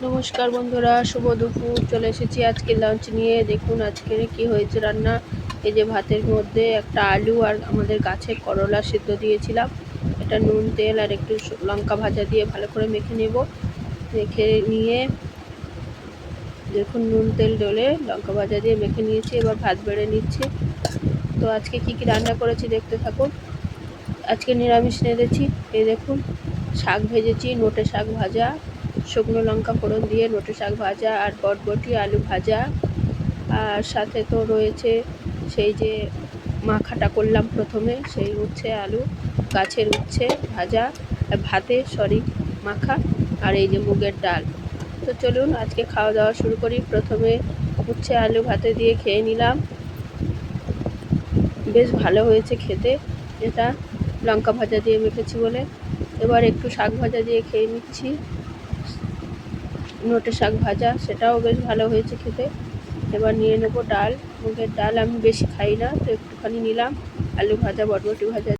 নমস্কার বন্ধুরা, শুভ দুপুর। চলে এসেছি আজকে লাঞ্চ নিয়ে। দেখুন আজকে কি হয়েছে রান্না। এই যে ভাতের মধ্যে একটা আলু আর আমাদের গাছের করলা সিদ্ধ দিয়েছিলাম। এটা নুন তেল আর একটু লঙ্কা ভাজা দিয়ে ভালো করে মেখে নেব। মেখে নিয়ে দেখুন নুন তেল ডলে লঙ্কা ভাজা দিয়ে মেখে নিয়েছি। এবার ভাত বেড়ে নিচ্ছি। তো আজকে কি কি রান্না করেছি দেখতে থাকুন। আজকে নিরামিষ রেঁধেছি। এই দেখুন শাক ভেজেছি, নোটে শাক ভাজা, শুকনো লঙ্কা ফোড়ন দিয়ে নোটে শাক ভাজা, আর বটবটি আলু ভাজা। আর সাথে তো রয়েছে সেই যে মাখাটা করলাম প্রথমে, সেই উচ্ছে আলু গাছের উচ্ছে ভাজা, ভাতে মাখা, আর এই যে মুগের ডাল। তো চলুন আজকে খাওয়া দাওয়া শুরু করি। প্রথমে উচ্ছে আলু ভাতে দিয়ে খেয়ে নিলাম। বেশ ভালো হয়েছে খেতে, এটা লঙ্কা ভাজা দিয়ে মেখেছি বলে। এবার একটু শাক ভাজা দিয়ে খেয়ে নিচ্ছি, নোটে শাক ভাজা, সেটাও বেশ ভালো হয়েছে খেতে। এবার নিয়ে নেবো ডাল, মুগের ডাল। আমি বেশি খাই না, তো একটুখানি নিলাম। আলু ভাজা, বটবটি ভাজা